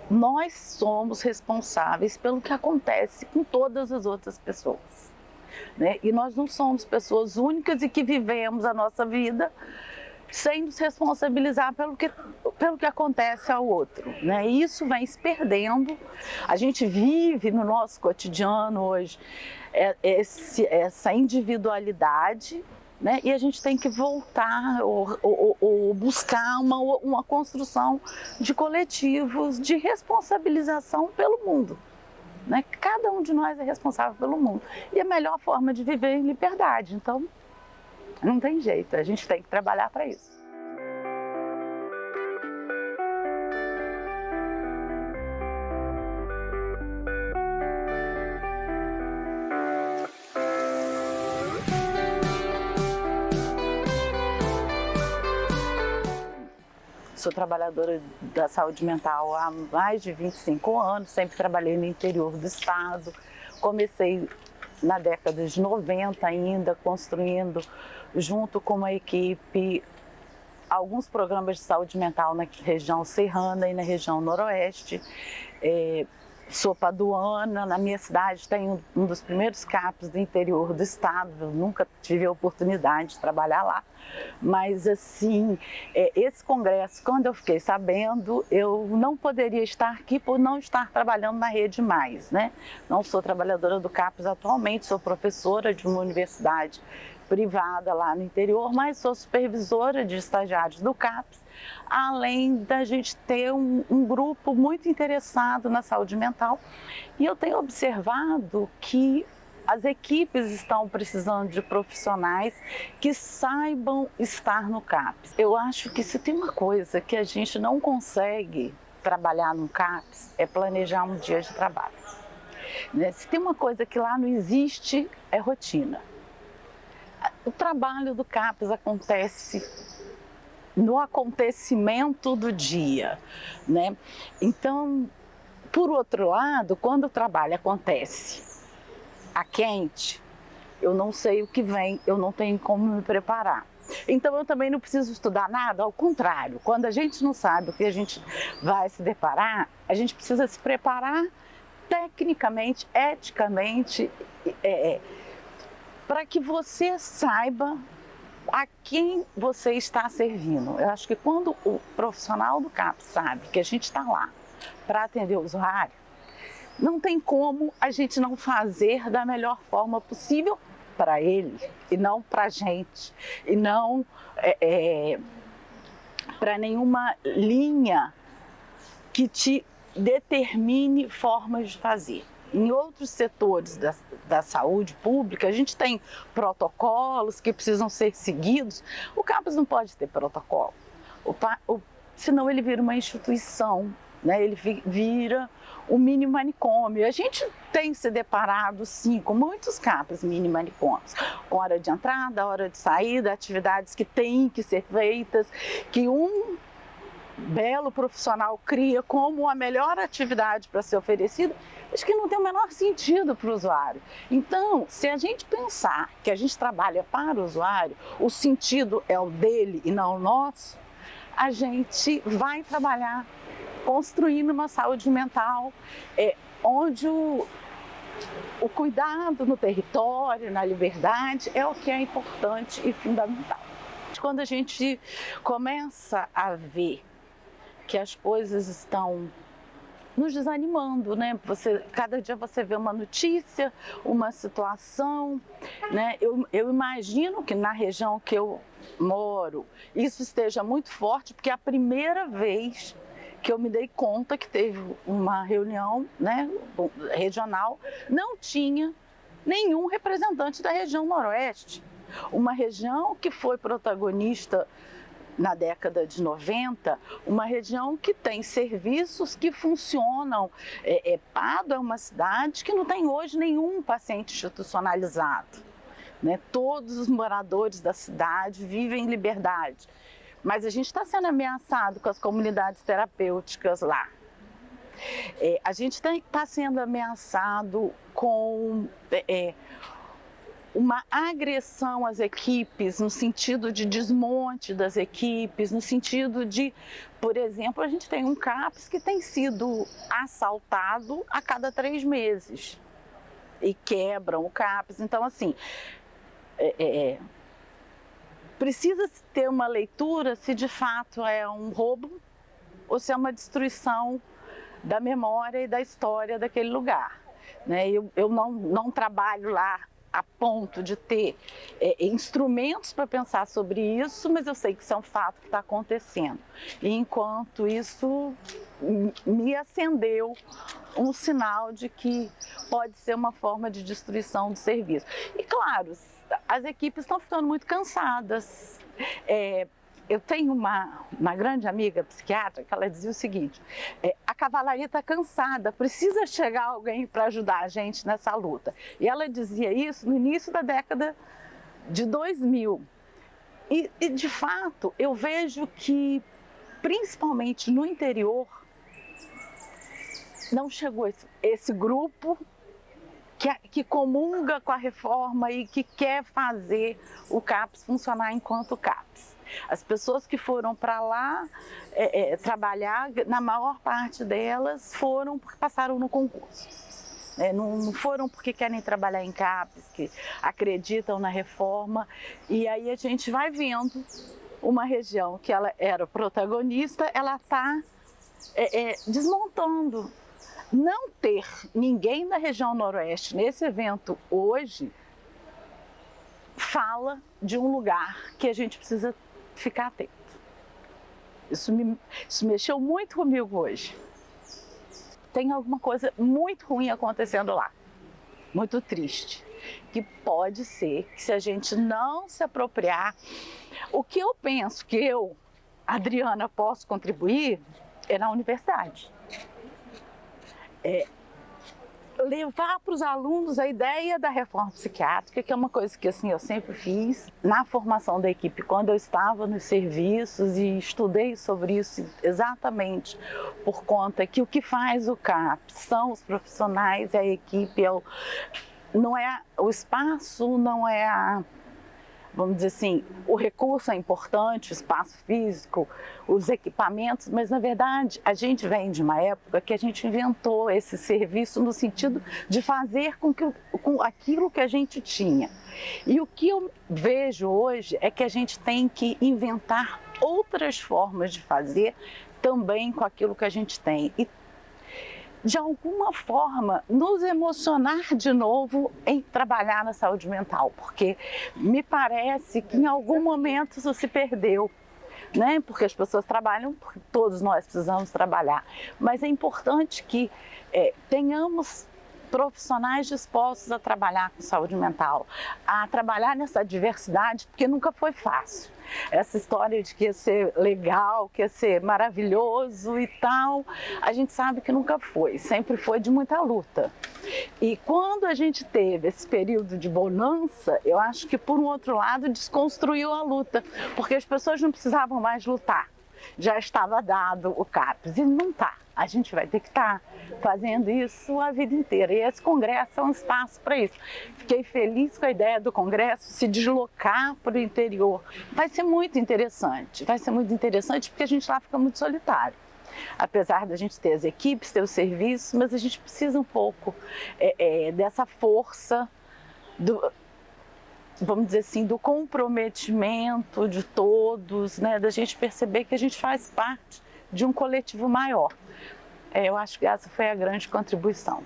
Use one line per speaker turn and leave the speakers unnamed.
nós somos responsáveis pelo que acontece com todas as outras pessoas, né? E nós não somos pessoas únicas e que vivemos a nossa vida sem nos responsabilizar pelo que acontece ao outro, né? E isso vem se perdendo. A gente vive no nosso cotidiano hoje essa individualidade, né? E a gente tem que voltar ou buscar uma construção de coletivos de responsabilização pelo mundo, né? Cada um de nós é responsável pelo mundo. E a melhor forma de viver é em liberdade. Então, não tem jeito, a gente tem que trabalhar para isso. Sou trabalhadora da saúde mental há mais de 25 anos, sempre trabalhei no interior do estado. Comecei na década de 90 ainda, construindo, junto com uma equipe, alguns programas de saúde mental na região serrana e na região noroeste. Sou paduana, na minha cidade tem um dos primeiros CAPs do interior do estado, eu nunca tive a oportunidade de trabalhar lá, mas assim, esse congresso, quando eu fiquei sabendo, eu não poderia estar aqui por não estar trabalhando na rede mais, né? Não sou trabalhadora do CAPs atualmente, sou professora de uma universidade privada lá no interior, mas sou supervisora de estagiários do CAPs, além da gente ter um grupo muito interessado na saúde mental. E eu tenho observado que as equipes estão precisando de profissionais que saibam estar no CAPs. Eu acho que se tem uma coisa que a gente não consegue trabalhar no CAPs, é planejar um dia de trabalho. Se tem uma coisa que lá não existe, é rotina. O trabalho do CAPs acontece no acontecimento do dia, né? Então, por outro lado, quando o trabalho acontece a quente, eu não sei o que vem, eu não tenho como me preparar. Então eu também não preciso estudar nada, ao contrário, quando a gente não sabe o que a gente vai se deparar, a gente precisa se preparar tecnicamente, eticamente, para que você saiba a quem você está servindo. Eu acho que quando o profissional do CAPs sabe que a gente está lá para atender o usuário, não tem como a gente não fazer da melhor forma possível para ele, e não para a gente, e não para nenhuma linha que te determine formas de fazer. Em outros setores da saúde pública, a gente tem protocolos que precisam ser seguidos. O CAPs não pode ter protocolo, senão ele vira uma instituição, né? Ele vira um mini manicômio. A gente tem se deparado, sim, com muitos CAPs mini manicômios, com hora de entrada, hora de saída, atividades que têm que ser feitas, que um belo profissional cria como a melhor atividade para ser oferecida, acho que não tem o menor sentido para o usuário. Então, se a gente pensar que a gente trabalha para o usuário, o sentido é o dele e não o nosso, a gente vai trabalhar construindo uma saúde mental onde o cuidado no território, na liberdade, é o que é importante e fundamental. Quando a gente começa a ver que as coisas estão nos desanimando, né? Cada dia você vê uma notícia, uma situação, né? Eu imagino que na região que eu moro isso esteja muito forte, porque é a primeira vez que eu me dei conta que teve uma reunião, né, regional, não tinha nenhum representante da região noroeste, uma região que foi protagonista na década de 90, uma região que tem serviços que funcionam. Pado é uma cidade que não tem hoje nenhum paciente institucionalizado, né? Todos os moradores da cidade vivem em liberdade, mas a gente está sendo ameaçado com as comunidades terapêuticas lá. A gente está sendo ameaçado com uma agressão às equipes, no sentido de desmonte das equipes, no sentido de, por exemplo, a gente tem um CAPS que tem sido assaltado a cada 3 meses e quebram o CAPS. Então, assim, precisa-se ter uma leitura se de fato é um roubo ou se é uma destruição da memória e da história daquele lugar. Né? Eu não trabalho lá a ponto de ter instrumentos para pensar sobre isso, mas eu sei que isso é um fato que está acontecendo. E enquanto isso me acendeu um sinal de que pode ser uma forma de destruição do serviço. E claro, as equipes estão ficando muito cansadas. Eu tenho uma grande amiga psiquiatra que ela dizia o seguinte: a cavalaria está cansada, precisa chegar alguém para ajudar a gente nessa luta. E ela dizia isso no início da década de 2000. E de fato, eu vejo que, principalmente no interior, não chegou esse grupo que comunga com a reforma e que quer fazer o CAPS funcionar enquanto CAPS. As pessoas que foram para lá trabalhar, na maior parte delas foram porque passaram no concurso. Não foram porque querem trabalhar em CAPS, que acreditam na reforma. E aí a gente vai vendo uma região que ela era protagonista, ela está desmontando. Não ter ninguém da região noroeste nesse evento hoje fala de um lugar que a gente precisa ficar atento. Isso mexeu muito comigo hoje. Tem alguma coisa muito ruim acontecendo lá, muito triste, que pode ser que, se a gente não se apropriar, o que eu penso que eu, Adriana, posso contribuir é na universidade. Levar para os alunos a ideia da reforma psiquiátrica, que é uma coisa que assim, eu sempre fiz na formação da equipe, quando eu estava nos serviços, e estudei sobre isso exatamente por conta que o que faz o CAPS são os profissionais, a equipe, não é o espaço, não é vamos dizer assim, o recurso é importante, o espaço físico, os equipamentos, mas na verdade a gente vem de uma época que a gente inventou esse serviço no sentido de fazer com aquilo que a gente tinha. E o que eu vejo hoje é que a gente tem que inventar outras formas de fazer também com aquilo que a gente tem. E, de alguma forma, nos emocionar de novo em trabalhar na saúde mental, porque me parece que em algum momento isso se perdeu, né? Porque as pessoas trabalham, porque todos nós precisamos trabalhar, mas é importante que tenhamos profissionais dispostos a trabalhar com saúde mental, a trabalhar nessa diversidade, porque nunca foi fácil. Essa história de que ia ser legal, que ia ser maravilhoso e tal, a gente sabe que nunca foi, sempre foi de muita luta. E quando a gente teve esse período de bonança, eu acho que, por um outro lado, desconstruiu a luta, porque as pessoas não precisavam mais lutar. Já estava dado o CAPS e não está. A gente vai ter que estar fazendo isso a vida inteira. E esse congresso é um espaço para isso. Fiquei feliz com a ideia do congresso se deslocar para o interior. Vai ser muito interessante porque a gente lá fica muito solitário. Apesar da gente ter as equipes, ter o serviço, mas a gente precisa um pouco dessa força vamos dizer assim, do comprometimento de todos, né, da gente perceber que a gente faz parte de um coletivo maior. Eu acho que essa foi a grande contribuição.